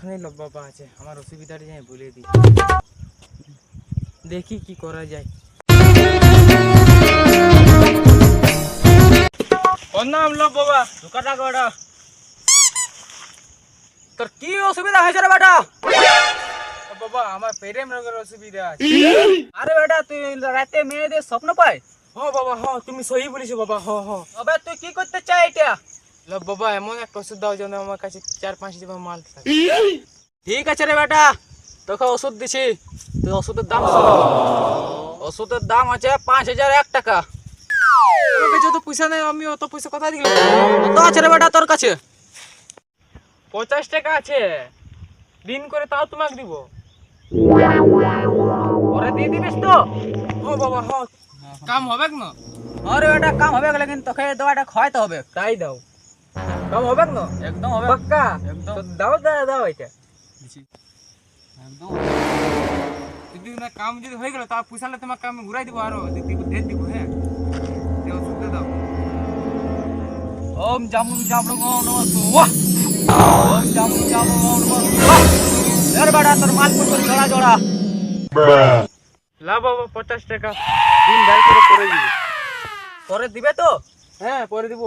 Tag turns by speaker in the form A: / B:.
A: ওখানে বাবা আছে, আমার অসুবিধাটা যাই বলে দিই, দেখি কি করা যায়। ওর নাম লোক বাবা, দোকানটা কটা। তোর কি অসুবিধা হয়েছে রে বেটা? বাবা আমার প্রেম রোগের অসুবিধা আছে। আরে বেটা তুই রাতে মেয়েদের স্বপ্ন পাই? হ্যাঁ বাবা হ্যাঁ, তুমি সহি বলেছো বাবা। হ্যাঁ হ্যাঁ। আবে তুই কি করতে চাই এটা? বাবা এমন একটা ওষুধ দাও যেন আমার কাছে 4-5 টাকা মাল থাকে। ঠিক আছে রে বেটা, তোকে ওষুধ দিছি, তুই ওষুধের দাম শোন। ওষুধের দাম আছে 5001 টাকা। তোর কাছে তো পয়সা নেই, আমি অত পয়সা কোথায় দিলাম? কত আছে রে বেটা তোর কাছে? 50 টাকা আছে, দিন করে তাও তোমাকে দিব। পরে দিয়ে দিবিস তো? হ্যাঁ বাবা হ্যাঁ, কাম হবে না? আরে বেটা কাম হবে, लेकिन তোকে দওয়াটা খাওয়াইতে হবে। তাই দাও, কাম হবে না? একদম হবে পাক্কা, একদম। তো দাও দাও দাও এটা একদম। যদি না কাম যদি হয়ে গেল তা পয়সাটা তোমাকে আমি ঘুরাই দিব, আরো দিব দিয়ে দিব। হ্যাঁ দেও, সুদে দাও। ওম জামু জামু নমঃ ওয়াহ, ওম জামু জামু নমঃ ওয়াহ। এর বেটা তোর মাল পত্র জোড়া জোড়া। লা বাবা 50 টাকা দিন ধার করে দিবে। পরে দিবে তো? হ্যাঁ পরে দিব।